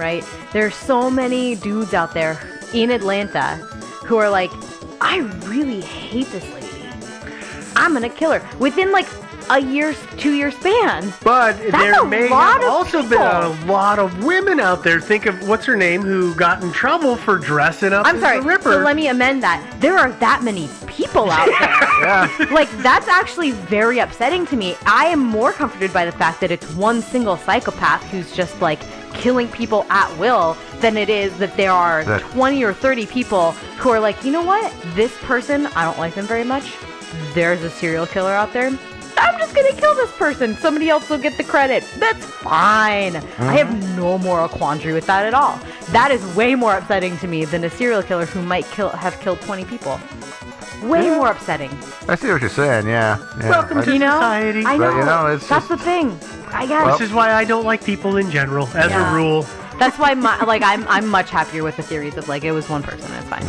right? There's so many dudes out there in Atlanta who are like, I really hate this lady. I'm gonna kill her within like a year, 2-year span. But there may have also people. been a lot of women out there. Think of what's her name who got in trouble for dressing up as the Ripper. So let me amend that. There are that many people out there. Yeah. Like, that's actually very upsetting to me. I am more comforted by the fact that it's one single psychopath who's just like killing people at will than it is that there are 20 or 30 people who are like, you know what? This person, I don't like them very much. There's a serial killer out there. I'm just going to kill this person. Somebody else will get the credit. That's fine. I have no moral quandary with that at all. That is way more upsetting to me than a serial killer who might have killed 20 people. Way more upsetting. I see what you're saying, yeah. Welcome to society. I know. But, that's the thing. I guess. This is why I don't like people in general, as a rule. That's why I'm much happier with the theories of like it was one person. It's fine.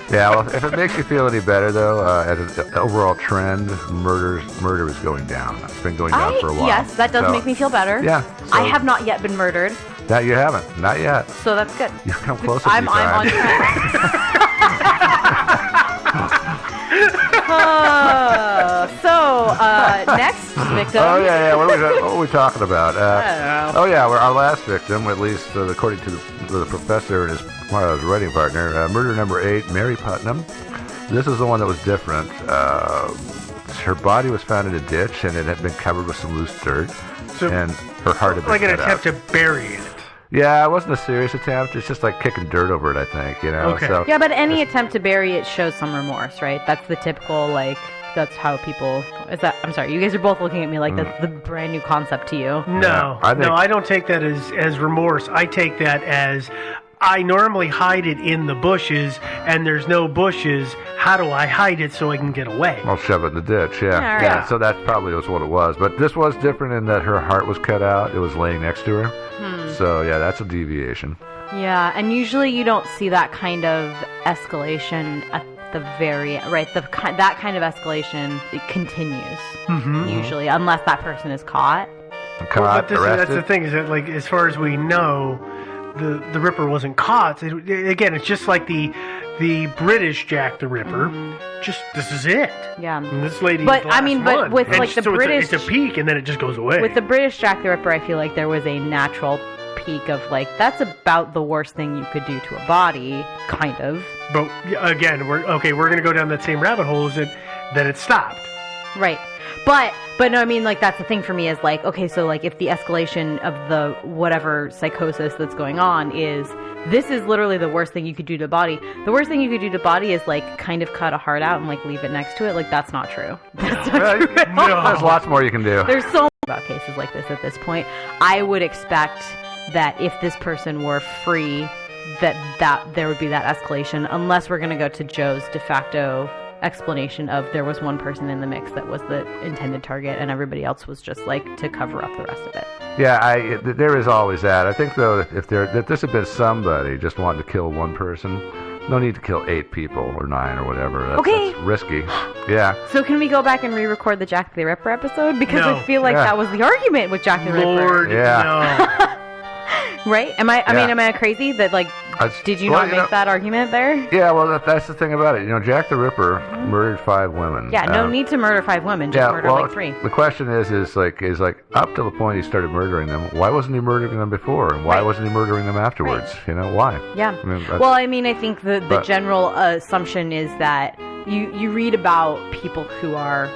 Yeah, well, if it makes you feel any better, though, as an overall trend, murder is going down. It's been going down for a while. Yes, that does make me feel better. Yeah. I have not yet been murdered. That you haven't. Not yet. So that's good. You've come close I'm on trend. Next victim. Oh, yeah. What are we talking about? I don't know. Our last victim, at least according to the professor and his writing partner, murder number 8, Mary Putnam. This is the one that was different. Her body was found in a ditch, and it had been covered with some loose dirt, and her heart had been like an cut attempt out. to bury it. Yeah, it wasn't a serious attempt. It's just like kicking dirt over it, I think, you know. Okay. So, Yeah, but any attempt to bury it shows some remorse, right? That's the typical, like, that's how people... I'm sorry, you guys are both looking at me like that's the brand new concept to you. No, I don't take that as remorse. I take that as I normally hide it in the bushes, and there's no bushes. How do I hide it so I can get away? I'll shove it in the ditch, yeah. Yeah. So that probably was what it was. But this was different in that her heart was cut out. It was laying next to her. So, yeah, that's a deviation. Yeah, and usually you don't see that kind of escalation at the that kind of escalation, it continues, usually, unless that person is caught. Caught, arrested. That's the thing, is that, like, as far as we know, the Ripper wasn't caught. Again, it's just like the British Jack the Ripper. Just, this is it. Yeah. And this lady But, is the last I mean, but one. with, And like, the so British... It's a peak, and then it just goes away. With the British Jack the Ripper, I feel like there was a natural peak of, like, that's about the worst thing you could do to a body, kind of. But, again, we're going to go down that same rabbit hole, is that it stopped. Right. But no, I mean, like, that's the thing for me is, like, okay, so, like, if the escalation of the whatever psychosis that's going on is, this is literally the worst thing you could do to the body. The worst thing you could do to the body is, like, kind of cut a heart out and, like, leave it next to it. Like, that's not true. That's not true at all. No. There's lots more you can do. There's so much about cases like this at this point. I would expect that if this person were free, that there would be that escalation, unless we're going to go to Joe's de facto explanation of there was one person in the mix that was the intended target and everybody else was just like to cover up the rest of it. Yeah, there is always that. I think, though, if this had been somebody just wanting to kill one person, no need to kill 8 people or 9 or whatever. That's risky. Yeah. So can we go back and re-record the Jack the Ripper episode? Because No. I feel like that was the argument with Jack the Ripper. Lord, Yeah. Right? Am I crazy that, like, did you not make that argument there? Yeah, well, that's the thing about it. You know, Jack the Ripper murdered 5 women. Yeah, no need to murder 5 women. Just murder like 3. The question is like up to the point he started murdering them, why wasn't he murdering them before, and why wasn't he murdering them afterwards? You know, why? Yeah. I mean, I think the general assumption is that you read about people who are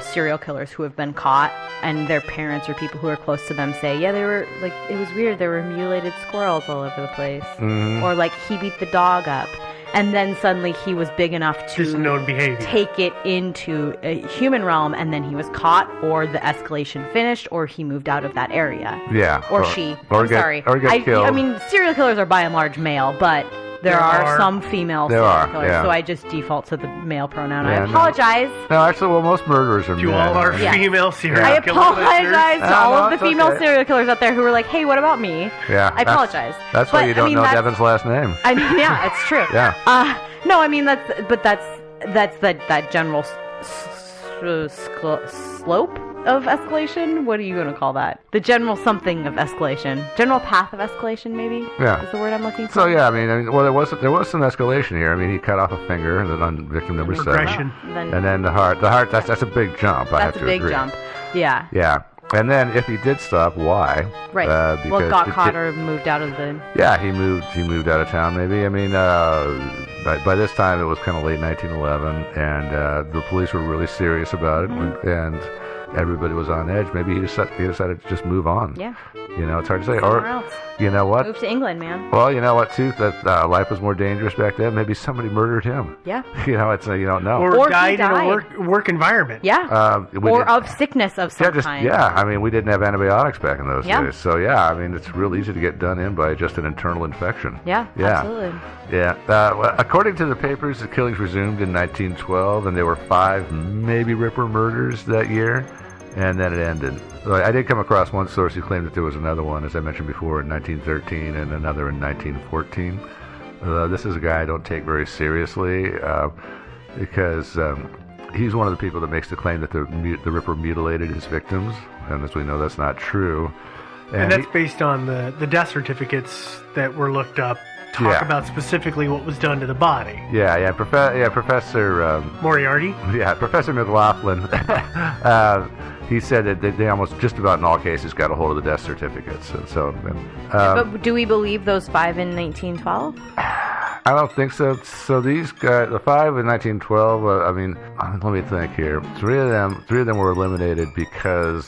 serial killers who have been caught, and their parents or people who are close to them say, yeah, they were, like, it was weird, there were mutilated squirrels all over the place. Or, like, he beat the dog up. And then suddenly he was big enough to known behavior. take it into a human realm, and then he was caught, or the escalation finished, or he moved out of that area. Yeah. Or she. Or I'm get, sorry. Or get killed. I mean, serial killers are by and large male, but there are some female serial killers, so I just default to the male pronoun. Yeah, I apologize. No, actually, well, most murderers are To men. all our female serial I killer apologize to all of the it's female okay. serial killers out there who were like, hey, what about me? Yeah. I apologize. That's why you don't know Devin's last name. I mean, yeah, it's true. Yeah. No, I mean, that's that general slope of escalation? What are you going to call that? The general something of escalation. General path of escalation, maybe? Yeah. Is the word I'm looking for? So yeah, I mean, well, there was some escalation here. I mean, he cut off a finger on victim number 7, Progression. and then the heart. That's a big jump. I have That's to a big agree. jump. Yeah. Yeah, and then if he did stop, why? Right. Because Well, got caught or moved out of the... Yeah, he moved out of town. Maybe. I mean, by this time it was kind of late 1911, and the police were really serious about it, and everybody was on edge. Maybe he decided to just move on. Yeah. You know, it's hard to say. Somewhere Or else. you know what? Move to England, man. Well, you know what too? That life was more dangerous back then. Maybe somebody murdered him. Yeah. You know, it's you don't know. Or he died in a died. work environment. Yeah. Or of sickness of some kind. I mean, we didn't have antibiotics back in those Yeah. days, so yeah. I mean, it's real easy to get done in by just an internal infection. Yeah, absolutely. Yeah. Well, according to the papers, the killings resumed in 1912, and there were 5 maybe Ripper murders that year, and then it ended. I did come across one source who claimed that there was another one, as I mentioned before, in 1913, and another in 1914. This is a guy I don't take very seriously because he's one of the people that makes the claim that the Ripper mutilated his victims, and as we know, that's not true. And that's based on the death certificates that were looked up. Talk about specifically what was done to the body. Yeah, Professor Moriarty? Yeah, Professor McLaughlin. He said that they almost just about in all cases got a hold of the death certificates, and so. But do we believe those 5 in 1912? I don't think so. So these guys, the 5 in 1912. I mean, let me think here. Three of them were eliminated because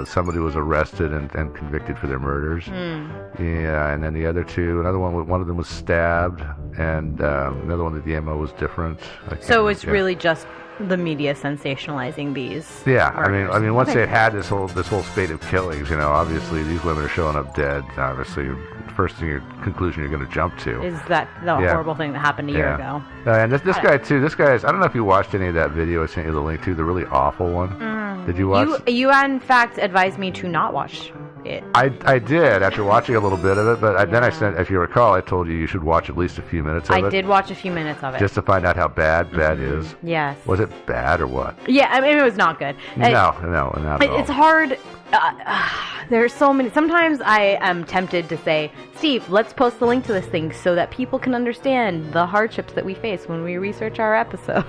somebody was arrested and convicted for their murders. Yeah, and then the other 2, one of them was stabbed, and another one that the MO was different. So it's really just the media sensationalizing these. Yeah, murders. I mean, once they had this whole spate of killings, you know, obviously these women are showing up dead. Obviously, first conclusion you're going to jump to is that the horrible thing that happened a year ago. And this guy too. This guy is. I don't know if you watched any of that video I sent you the link to. The really awful one. Did you watch? You in fact advised me to not watch it. I did after watching a little bit of it, but then I sent. If you recall, I told you should watch at least a few minutes of it. I did watch a few minutes of it just to find out how bad is. Yes. Was it bad or what? Yeah, I mean it was not good. No, not at all. It's hard. There's so many. Sometimes I am tempted to say, Steve, let's post the link to this thing so that people can understand the hardships that we face when we research our episode.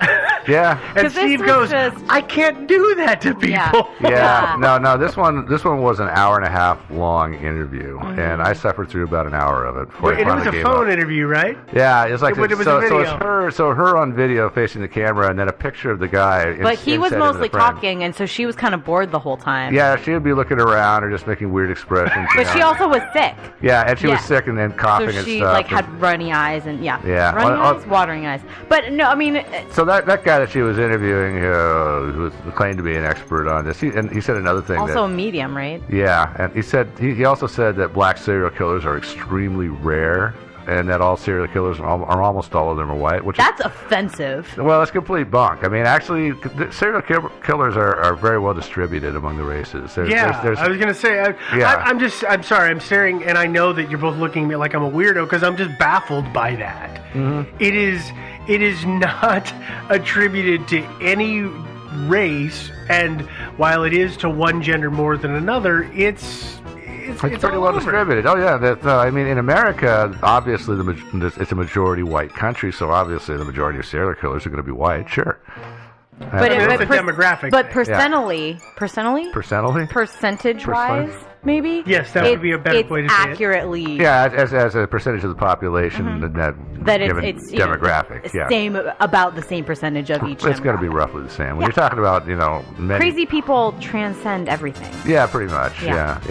Yeah. And Steve goes, I can't do that to people. Yeah. No. This one was an hour and a half long interview, and I suffered through about an hour of it. And it was a phone interview, right? Yeah, it's like But it was a video. So her on video facing the camera, and then a picture of the guy. But he was mostly talking, and so she was kind of bored the whole time. Yeah, she would be looking around or just making weird expressions. But she also was sick. Yeah, and she was sick and then coughing so and she stuff. Had runny eyes and runny Well, eyes, watering eyes. But no, I mean. So that guy that she was interviewing, who was claimed to be an expert on this, he said another thing. Also a medium, right? Yeah, and he also said that black serial killers are extremely rare. And that all serial killers are almost all of them are white, that's offensive. Well, it's complete bunk. I mean, actually, serial killers are very well distributed among the races. I was gonna say. I'm sorry. I'm staring, and I know that you're both looking at me like I'm a weirdo because I'm just baffled by that. Mm-hmm. It is not attributed to any race, and while it is to one gender more than another, it's pretty well distributed. Oh yeah, I mean, in America, obviously it's a majority white country, so obviously the majority of serial killers are going to be white. Sure. But it's a demographic. But thing. percentage-wise, maybe. Yes, that would be a better way to say it. Accurately. Yeah, as a percentage of the population that it's demographic. Same, about the same percentage of each. It's going to be roughly the same. When you're talking about many, crazy people transcend everything. Yeah, pretty much. Yeah.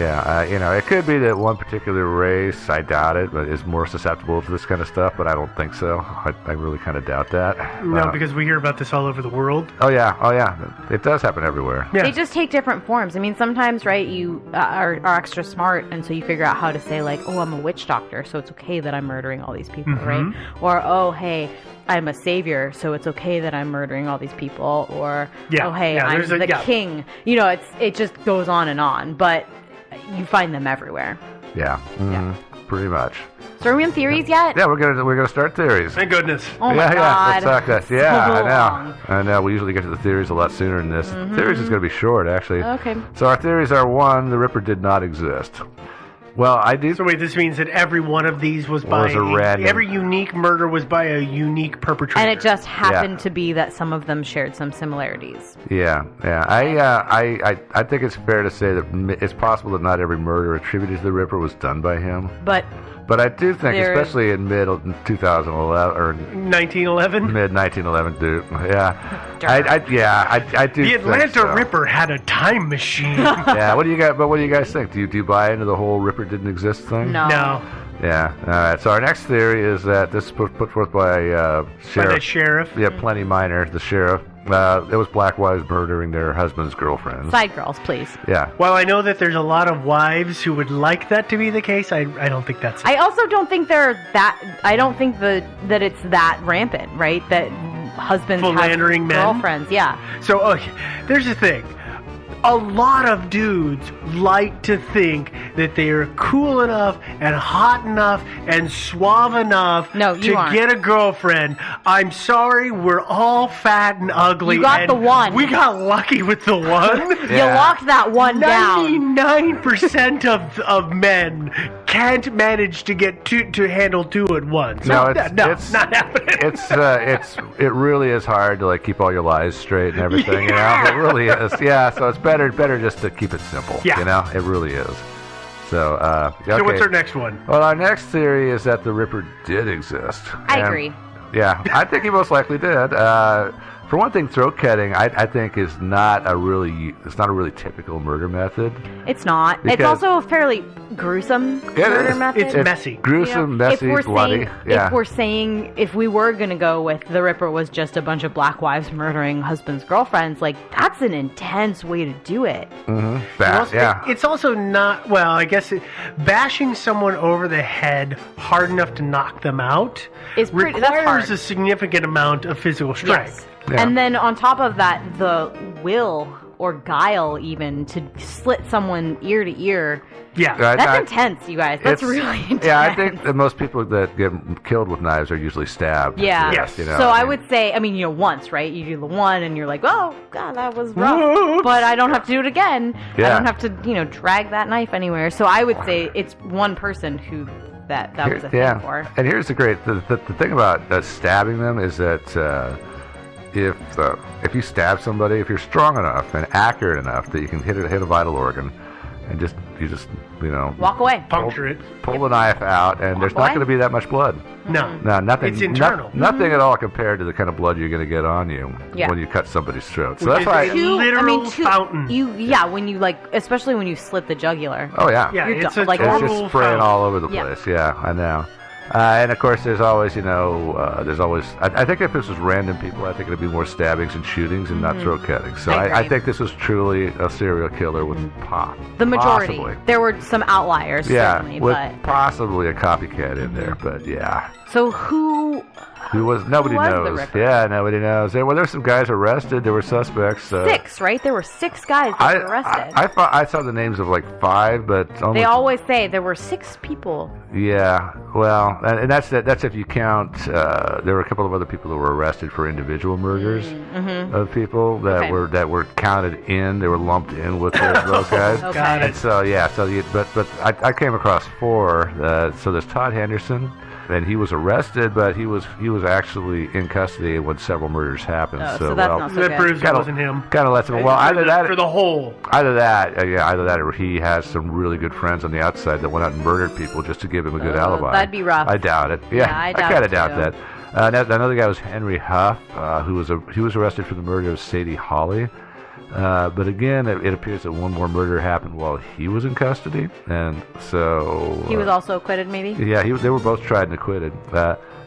It could be that one particular race, I doubt it, but is more susceptible to this kind of stuff. But I don't think so. I really kind of doubt that. No, because we hear about this all over the world. Oh yeah. It does happen everywhere. Yeah. They just take different forms. I mean, sometimes, right? You are extra smart, and so you figure out how to say like, "Oh, I'm a witch doctor, so it's okay that I'm murdering all these people," right? Or, "Oh, hey, I'm a savior, so it's okay that I'm murdering all these people," or "Oh, hey, I'm the king." It just goes on and on, but you find them everywhere. Yeah. Mm-hmm. Pretty much. So are we on theories yet? Yeah, we're gonna start theories. Thank goodness. Oh my God. Yeah, let's talk that. Yeah, So I long. know. I know. We usually get to the theories a lot sooner than this. Theories is gonna be short, actually. Okay. So our theories are: 1, the Ripper did not exist. Well, I do. So wait, this means that every one of these was by a random. every unique murder was by a unique perpetrator. And it just happened to be that some of them shared some similarities. Yeah. I think it's fair to say that it's possible that not every murder attributed to the Ripper was done by him. But I do think, especially in mid 2011 or 1911. mid 1911, dude. Yeah. I do. The Atlanta think so. Ripper had a time machine. Yeah. What do you guys think? Do you buy into the whole Ripper didn't exist thing? no. No, Yeah. All right. So our next theory is that this is put forth by by the sheriff. Yeah, Plenty Minor, the sheriff. It was black wives murdering their husbands' girlfriends. Side girls, please. Yeah. While I know that there's a lot of wives who would like that to be the case, I don't think that's it. I also don't think I don't think that it's that rampant, right? That husbands Philandering have men? girlfriends. Yeah. So, there's the thing. A lot of dudes like to think that they are cool enough and hot enough and suave enough to aren't. get a girlfriend. I'm sorry, we're all fat and ugly. You got and the one. We got lucky with the one. You locked that one down. 99% of men can't manage to get to handle two at once. No, it's not happening. It really is hard to keep all your lies straight and everything. You know, it really is. Yeah, so it's better just to keep it simple. Yeah. You know, it really is. So, okay. So what's our next one? Well, our next theory is that the Ripper did exist. I agree. Yeah, I think he most likely did. For one thing, throat cutting, I think it's not a really typical murder method. It's not. It's Because- also a fairly gruesome murder method. It's messy. Gruesome, messy, bloody. If we were going to go with the Ripper was just a bunch of black wives murdering husbands' girlfriends, that's an intense way to do it. Mm-hmm. It's also not, well, I guess bashing someone over the head hard enough to knock them out That's requires hard. a significant amount of physical strength. Yes. Yeah. And then on top of that, the will or guile even to slit someone ear to ear. Yeah. That's intense, you guys. That's really intense. Yeah, I think that most people that get killed with knives are usually stabbed. Yeah. Yes. You know, So I would say, once, right? You do the one and you're like, oh, God, that was rough. But I don't have to do it again. Yeah. I don't have to, drag that knife anywhere. So I would say it's one person who that was a thing for. And here's the thing about stabbing them is that if you stab somebody, if you're strong enough and accurate enough that you can hit a vital organ, and you just Walk away. Puncture it. pull the knife out, and there's not going to be that much blood. No. No, nothing. It's internal. Nothing at all compared to the kind of blood you're going to get on you Yeah. when you cut somebody's throat. So Which that's is why. a literal fountain. When you especially when you slit the jugular. Oh yeah. Yeah, You're it's done. a Like, It's total just spraying fountain. all over the Yeah. place. Yeah, I know. And of course, there's always, I think if this was random people, I think it'd be more stabbings and shootings and not throat cutting. So I I agree. think this was truly a serial killer with The majority. Possibly. There were some outliers, certainly, with but possibly a copycat in there, but yeah. so who Nobody was the knows. Ripper? Yeah, nobody knows. There were some guys arrested. There were suspects. 6, right? There were 6 guys that were arrested. I saw the names of 5, but only. They always say there were 6 people. Yeah, well, and that's if you count. There were a couple of other people that were arrested for individual murders of people that were counted in. They were lumped in with those guys. Okay. Got it. And so yeah, but I came across 4. So there's Todd Henderson. And he was arrested, but he was actually in custody when several murders happened. Oh, so that's not so That good. proves it wasn't him. Kind of lets him. Well, For the whole. either that, or he has some really good friends on the outside that went out and murdered people just to give him a good alibi. That'd be rough. I doubt it. Yeah, I kind of doubt doubt it, that. Another guy was Henry Huff, who was arrested for the murder of Sadie Hawley. But again, it appears that one more murder happened while he was in custody, and so He was also acquitted, maybe? yeah, they were both tried and acquitted.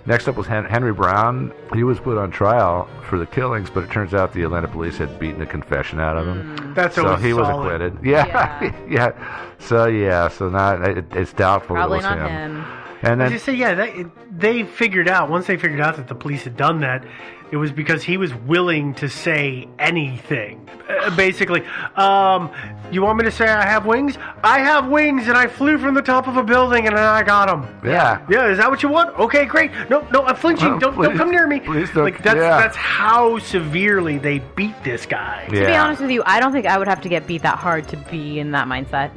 Next up was Henry Brown. He was put on trial for the killings, but it turns out the Atlanta police had beaten a confession out of him. That's So always he was solid. acquitted. Yeah, yeah. So now it's doubtful Probably it was not him. him. And I then just say, once they figured out that the police had done that, It was because he was willing to say anything. Basically, you want me to say I have wings? I have wings, and I flew from the top of a building, and I got them. Yeah. Yeah, is that what you want? Okay, great. No, I'm flinching. Don't come near me. Please don't. Like, that's how severely they beat this guy. To be honest with you, I don't think I would have to get beat that hard to be in that mindset.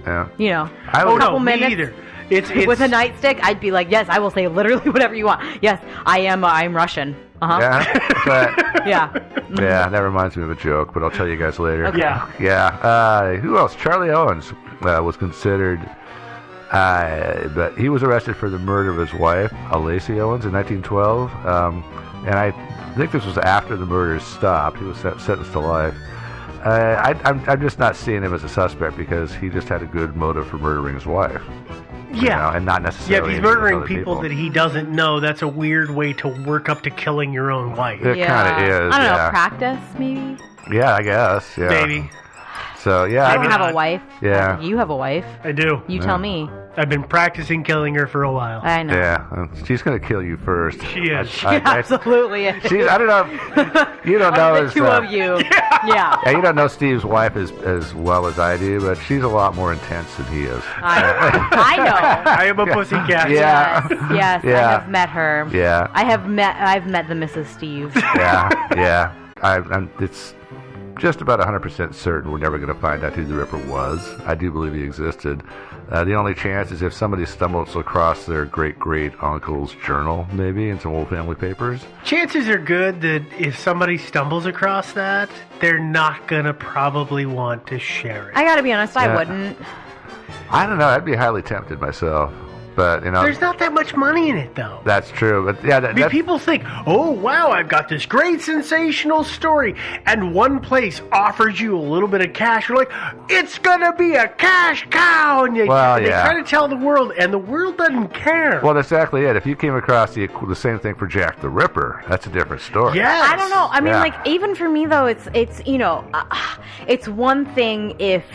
Yeah. You know, I would, a couple me minutes. either. It's with a nightstick, I'd be like, yes, I will say literally whatever you want. Yes, I'm Russian. Yeah. But, Yeah. yeah, that reminds me of a joke, but I'll tell you guys later. Okay. Yeah. Who else? Charlie Owens was considered, but he was arrested for the murder of his wife, Lacey Owens, in 1912. And I think this was after the murders stopped. He was sentenced to life. I'm just not seeing him as a suspect because he just had a good motive for murdering his wife. Yeah. You know, and not necessarily. Yeah, if he's murdering other people that he doesn't know, that's a weird way to work up to killing your own wife. It kind of is. I don't know, practice maybe? Yeah, I guess. Yeah. Maybe. So, yeah. I don't have a wife. Yeah. You have a wife. I do. You tell me. I've been practicing killing her for a while. I know. Yeah, she's going to kill you first. She is. Absolutely. I don't know. You don't know the two of you. Yeah. Yeah, you don't know Steve's wife as well as I do, but she's a lot more intense than he is. I know. I am a pussycat. Yeah. Yes, Yeah. I have met her. Yeah. I've met the Mrs. Steve. Yeah. It's just about 100% certain we're never going to find out who the Ripper was. I do believe he existed. The only chance is if somebody stumbles across their great-great-uncle's journal, maybe, in some old family papers. Chances are good that if somebody stumbles across that, they're not going to probably want to share it. I gotta be honest, I wouldn't. I don't know. I'd be highly tempted myself. But, you know, there's not that much money in it, though. That's true. But yeah, people think, oh, wow, I've got this great sensational story. And one place offers you a little bit of cash. You're like, it's going to be a cash cow. And they try to tell the world, and the world doesn't care. Well, that's exactly it. If you came across the same thing for Jack the Ripper, that's a different story. Yes. I don't know. I mean, like, even for me, though, it's you know, it's one thing if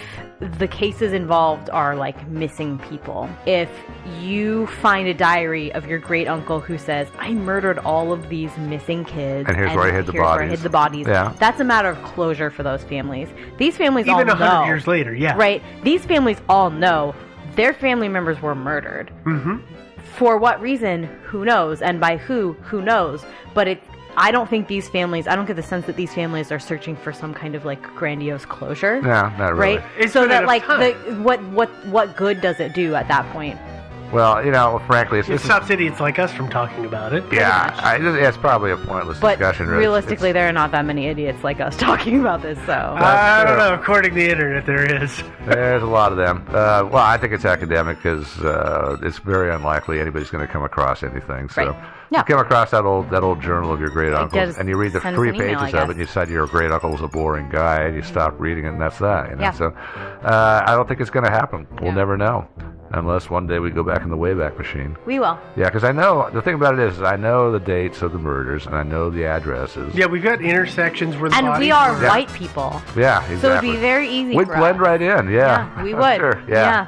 the cases involved are like missing people. If you find a diary of your great uncle who says, I murdered all of these missing kids, and here's where I hid the bodies. Yeah. That's a matter of closure for those families. These families all know. Even 100 years later, yeah. Right? These families all know their family members were murdered. Mm-hmm. For what reason? Who knows? And by who? Who knows? But I don't think these families, I don't get the sense that these families are searching for some kind of like grandiose closure. No, not really. Right? So that like what good does it do at that point? Well, you know, frankly, it stops idiots like us from talking about it. Yeah, it's probably a pointless discussion. But realistically, there are not that many idiots like us talking about this, so... I don't know. According to the internet, there is. There's a lot of them. Well, I think it's academic because it's very unlikely anybody's going to come across anything. So right. Yeah. You come across that old journal of your great uncle's, and you read the 3 pages of it, and you decide your great uncle was a boring guy, and you stop reading it, and that's that. You know? Yeah. So I don't think it's going to happen. We'll never know. Unless one day we go back in the Wayback Machine. We will. Yeah, because I know, the thing about it is I know the dates of the murders, and I know the addresses. Yeah, we've got intersections where the bodies we are white people. Yeah, exactly. So it would be very easy We'd for blend us. right in, Yeah, we would. Sure, yeah.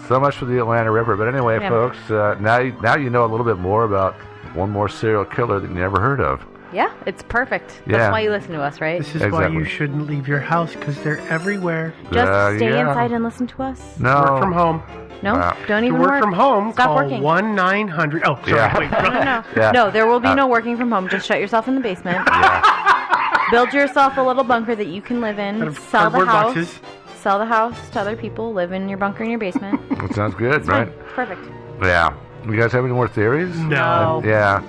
So much for the Atlanta Ripper. But anyway, folks, now you know a little bit more about one more serial killer that you never heard of. Yeah, it's perfect. That's why you listen to us, right? This is why you shouldn't leave your house, because they're everywhere. Just stay inside and listen to us. No. Work from home. No, don't even work from home. Stop call working. 1-900. Oh, sorry. Yeah. Wait, No. Yeah. No, there will be no working from home. Just shut yourself in the basement. Yeah. Build yourself a little bunker that you can live in. Sell the cardboard house. boxes. Sell the house to other people. Live in your bunker in your basement. That sounds good, right? Perfect. Yeah. You guys have any more theories? No. Yeah.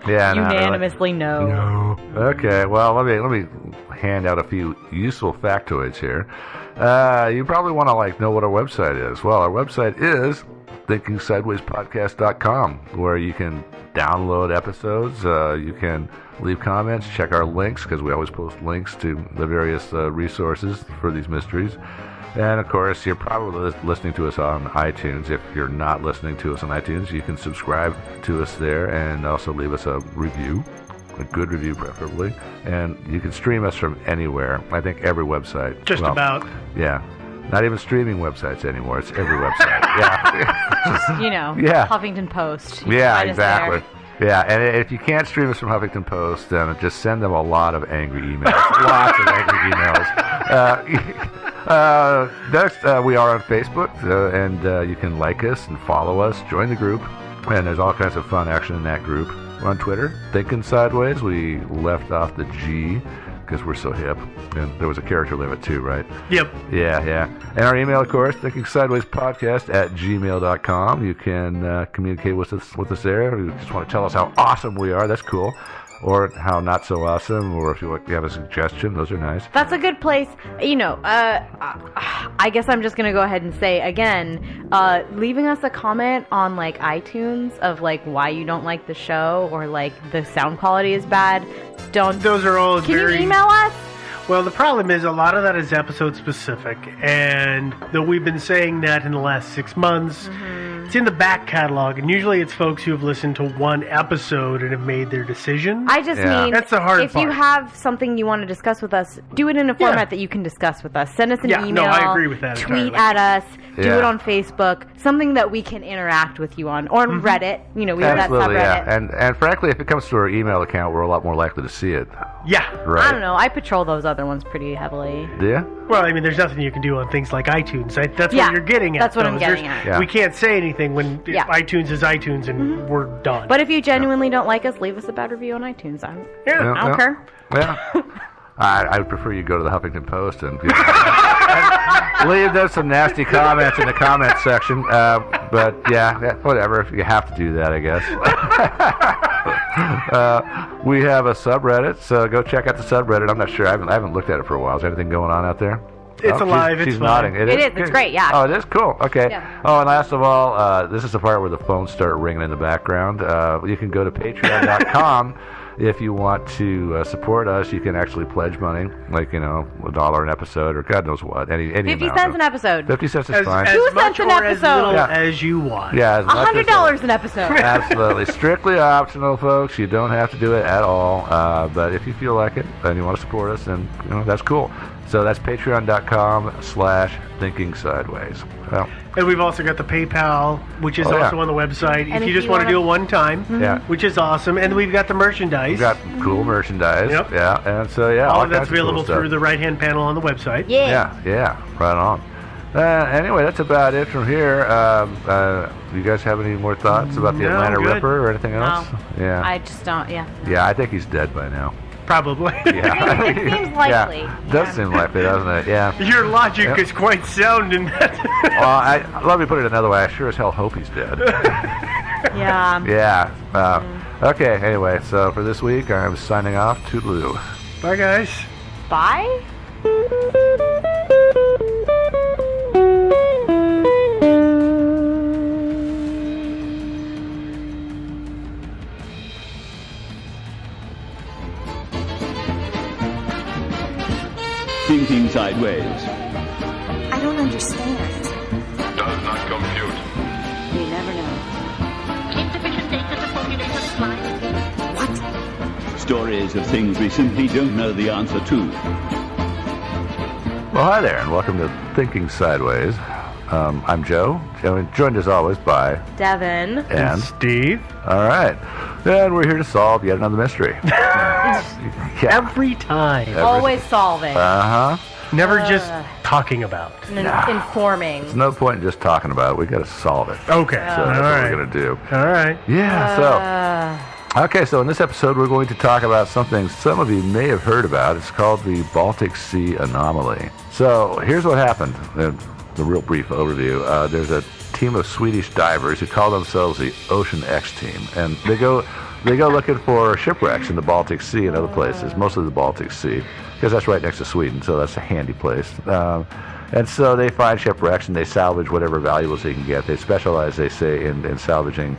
Yeah. Unanimously no. No. Okay. Well, let me hand out a few useful factoids here. You probably want to know what our website is. Well, our website is thinkingsidewayspodcast.com, where you can download episodes. You can leave comments. Check our links, because we always post links to the various resources for these mysteries. And, of course, you're probably listening to us on iTunes. If you're not listening to us on iTunes, you can subscribe to us there and also leave us a review, a good review preferably. And you can stream us from anywhere. I think every website. Just about. Yeah. Not even streaming websites anymore. It's every website. Yeah. Just, Yeah. Huffington Post. Yeah, exactly. Yeah, and if you can't stream us from Huffington Post, then just send them a lot of angry emails. Lots of angry emails. Next, we are on Facebook, and you can like us and follow us, join the group, and there's all kinds of fun action in that group. We're on Twitter, Thinking Sideways. We left off the G because we're so hip, and there was a character limit too, right? Yep. Yeah. And our email, of course, thinkingsidewayspodcast@gmail.com. You can communicate with us there. If you just want to tell us how awesome we are, that's cool. Or how not so awesome, or if you have a suggestion, those are nice. That's a good place. I guess I'm just going to go ahead and say, again, leaving us a comment on, like, iTunes of, like, why you don't like the show or, like, the sound quality is bad. Those are all Can you email us? Well, the problem is a lot of that is episode specific, and though we've been saying that in the last 6 months, it's in the back catalog, and usually it's folks who have listened to one episode and have made their decision. I just mean, that's the hard if part. you have something you want to discuss with us, do it in a format that you can discuss with us. Send us an email. No, I agree with that. Tweet at us. Do it on Facebook. Something that we can interact with you on. Or on Reddit. We have that subreddit. Yeah. And frankly, if it comes to our email account, we're a lot more likely to see it. Yeah. Right. I don't know. I patrol those other ones pretty heavily. Do you? Well, I mean, there's nothing you can do on things like iTunes. That's what you're getting at. That's what I'm getting at. Yeah. We can't say anything when iTunes is iTunes and we're done. But if you genuinely don't like us, leave us a bad review on iTunes. I don't care. Yeah. I would prefer you go to the Huffington Post and leave them some nasty comments in the comment section. But whatever. If you have to do that, I guess. We have a subreddit, so go check out the subreddit. I'm not sure. I haven't looked at it for a while. Is there anything going on out there? It's alive. She's it's nodding. fine. It is. It's great. Yeah. Oh, it is cool. Okay. Yeah. Oh, and last of all, this is the part where the phones start ringing in the background. You can go to Patreon.com. If you want to support us, you can actually pledge money, like, $1 an episode or God knows what. Any 50 amount. cents an episode. 50 cents is fine. As 2 much cents an or episode. As little as you want. Yeah, as much as $100 an episode. Absolutely. Strictly optional, folks. You don't have to do it at all. But if you feel like it and you want to support us, then that's cool. So that's patreon.com/thinking sideways. Well, and we've also got the PayPal, which is also on the website. And if you just want to do it one time, which is awesome. And we've got the merchandise. We've got cool merchandise. Yep. Yeah. And so, all of kinds that's available cool through the right-hand panel on the website. Yeah. Yeah. Right on. Anyway, that's about it from here. Do you guys have any more thoughts about the Atlanta Ripper or anything else? No. Yeah. I just don't, Yeah, I think he's dead by now. Probably. Yeah. It seems likely. Yeah. Does seem likely, doesn't it? Yeah. Your logic is quite sound in that. Well, let me put it another way. I sure as hell hope he's dead. Yeah. Yeah. Okay, anyway, so for this week, I'm signing off. Toodaloo. Bye, guys. Bye? Thinking Sideways. I don't understand. Does not compute. You never know. Insufficient data to formulate a reply. What? Stories of things we simply don't know the answer to. Well, hi there, and welcome to Thinking Sideways. I'm Joe, joined as always by Devin. and Steve. All right, and we're here to solve yet another mystery. Every time. Always solving. Never just talking about. Informing. There's no point in just talking about it. We got to solve it. Okay. So that's what we're gonna do. All right. Yeah. Okay, so in this episode, we're going to talk about something some of you may have heard about. It's called the Baltic Sea Anomaly. So here's what happened. The real brief overview. There's a team of Swedish divers who call themselves the Ocean X Team, and they go looking for shipwrecks in the Baltic Sea and other places, mostly the Baltic Sea, because that's right next to Sweden, so that's a handy place. And so they find shipwrecks and they salvage whatever valuables they can get. They specialize, they say, in salvaging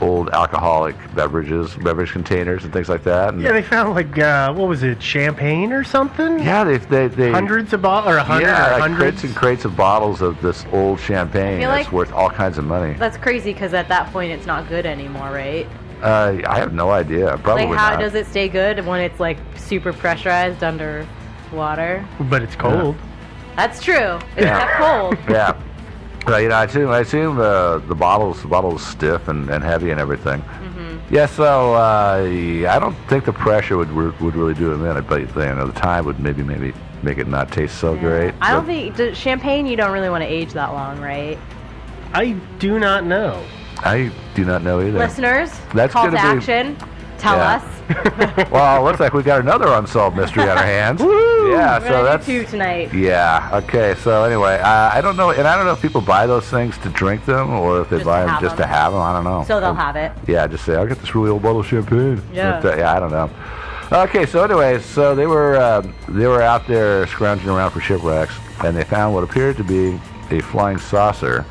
old alcoholic beverage containers and things like that. And yeah, they found what was it, champagne or something? Yeah, they hundreds of bottles, or 100 yeah, or like hundreds? crates and crates of bottles of this old champagne that's like worth all kinds of money. That's crazy because at that point it's not good anymore, right? I have no idea. Probably Like, how not. does it stay good when it's like super pressurized under water? But it's cold. That's true. It's kept cold. Yeah. Well, I assume the bottle's stiff and heavy and everything. Yeah, so I don't think the pressure would really do it in. But the time would maybe make it not taste so great. I don't think champagne. You don't really want to age that long, right? I do not know. I do not know either. Listeners, That's call to gonna be- action. Tell us. Well, looks like we got another unsolved mystery on our hands. Woo! Yeah, We're so gonna that's do 2 tonight. Yeah. Okay. So anyway, I don't know, and I don't know if people buy those things to drink them or if they Just buy to them have just them. to have them. I don't know. So they'll have it. Yeah, just say, I got this really old bottle of champagne. Yeah. But, I don't know. Okay, so anyway, so they were out there scrounging around for shipwrecks, and they found what appeared to be a flying saucer,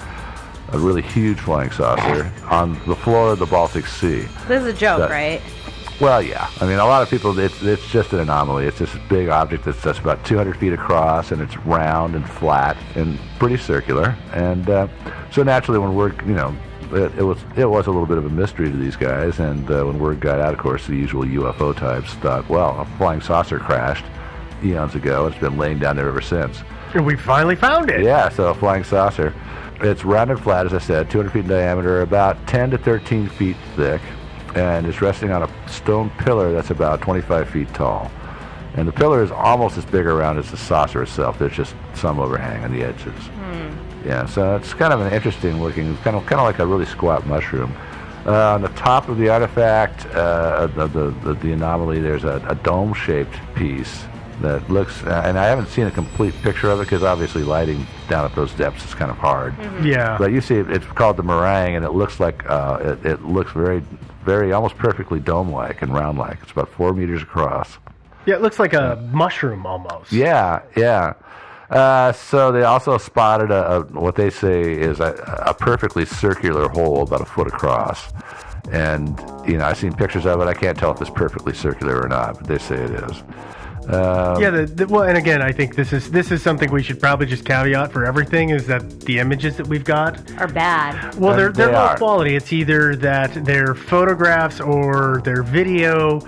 a really huge flying saucer, on the floor of the Baltic Sea. This is a joke, That- right? Well, yeah. I mean, a lot of people, it's just an anomaly. It's this big object that's about 200 feet across, and it's round and flat and pretty circular. And so naturally, when word, it was a little bit of a mystery to these guys. And when word got out, of course, the usual UFO types thought, well, a flying saucer crashed eons ago. It's been laying down there ever since. And we finally found it. Yeah, so a flying saucer. It's round and flat, as I said, 200 feet in diameter, about 10 to 13 feet thick. And it's resting on a stone pillar that's about 25 feet tall. And the pillar is almost as big around as the saucer itself. There's just some overhang on the edges. Yeah, so it's kind of an interesting looking, kind of like a really squat mushroom. On the top of the artifact, the anomaly, there's a dome-shaped piece that looks, and I haven't seen a complete picture of it because obviously lighting down at those depths is kind of hard. Yeah. But you see, it's called the meringue, and it looks like it looks very, very almost perfectly dome-like and round-like. It's about 4 meters across. Yeah, it looks like a mushroom almost. Yeah. So they also spotted what they say is a perfectly circular hole about a foot across. And, I've seen pictures of it. I can't tell if it's perfectly circular or not, but they say it is. Well, and again, I think this is something we should probably just caveat for everything is that the images that we've got Are bad. well, they're They low are. quality. It's either that they're photographs or they're video,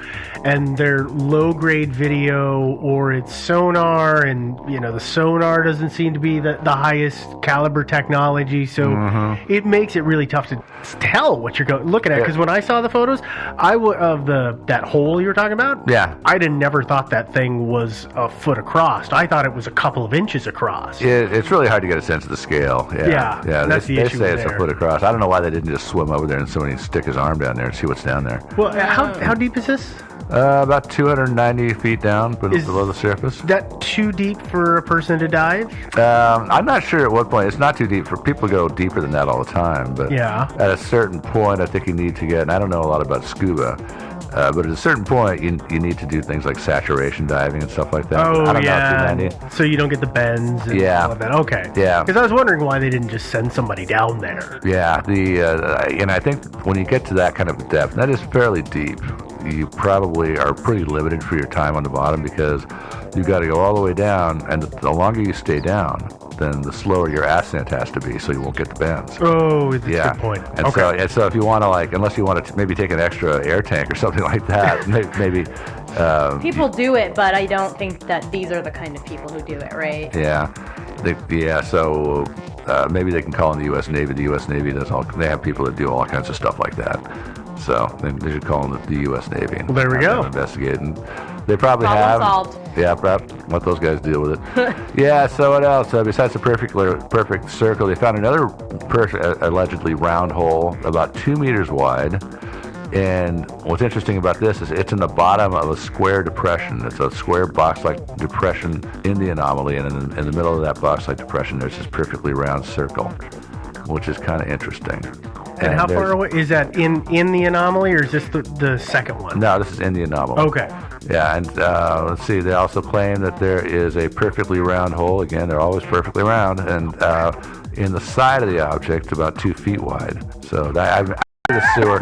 and they're low grade video, or it's sonar, and the sonar doesn't seem to be the highest caliber technology. So it makes it really tough to tell what you're looking at. Because when I saw the photos, of that hole you were talking about, Yeah. I'd have never thought that thing was a foot across. I thought it was a couple of inches across. It's really hard to get a sense of the scale. Yeah, that's the they issue say it's there. a foot across. I don't know why they didn't just swim over there and somebody stick his arm down there and see what's down there. Well, how deep is this? About 290 feet down below the surface. Is that too deep for a person to dive? I'm not sure at what point. It's not too deep. For people go deeper than that all the time. But Yeah. at a certain point, I think you need to get, and I don't know a lot about scuba, but at a certain point, you need to do things like saturation diving and stuff like that. Oh, I don't know, yeah. 290. So you don't get the bends and Yeah. all of that. Okay. Yeah. Because I was wondering why they didn't just send somebody down there. Yeah, and I think when you get to that kind of depth, that is fairly deep, you probably are pretty limited for your time on the bottom because you've got to go all the way down, and the longer you stay down, then the slower your ascent has to be, so you won't get the bends. Oh, that's Yeah, a good point. and Okay. so if you want to unless you want to maybe take an extra air tank or something like that, maybe. People do it, but I don't think that these are the kind of people who do it, right? Yeah, So maybe they can call in the U.S. Navy. The U.S. Navy does they have people that do all kinds of stuff like that. So they should call in the U.S. Navy. And Well, there we have go. them investigate, and they probably Problem have. solved. Yeah, perhaps let those guys deal with it. Yeah. So what else? Besides the perfect circle, they found another allegedly round hole about 2 meters wide. And what's interesting about this is it's in the bottom of a square depression. It's a square box-like depression in the anomaly, and in the middle of that box-like depression, there's this perfectly round circle, which is kind of interesting. And how far away is that in the anomaly, or is this the second one? No, this is in the anomaly. Okay. Yeah, and let's see. They also claim that there is a perfectly round hole. Again, they're always perfectly round, and in the side of the object, about 2 feet wide. So I'm the sewer.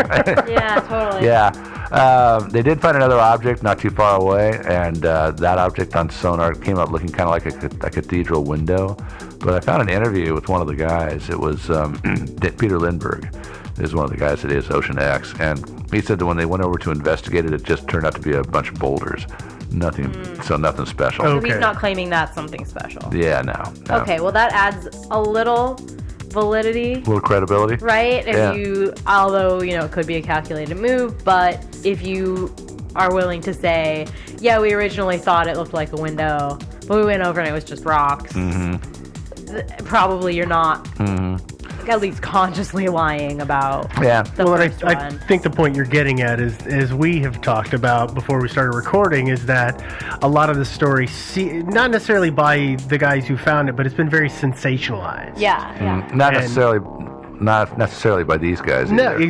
Yeah, totally. Yeah. They did find another object not too far away, and that object on sonar came up looking kind of like a cathedral window. But I found an interview with one of the guys. It was Peter Lindbergh is one of the guys that is Ocean X, and he said that when they went over to investigate it, it just turned out to be a bunch of boulders. Nothing special. Oh. So he's Okay. not claiming that's something special. Yeah, no. Okay, well that adds a little validity. A little credibility. Right? Yeah. Although, it could be a calculated move, but if you are willing to say, yeah, we originally thought it looked like a window, but we went over and it was just rocks, probably you're not at least consciously lying about the first I one. think the point you're getting at is, as we have talked about before we started recording, is that a lot of the story, not necessarily by the guys who found it, but it's been very sensationalized. Yeah. Not necessarily by these guys. No, either. exactly.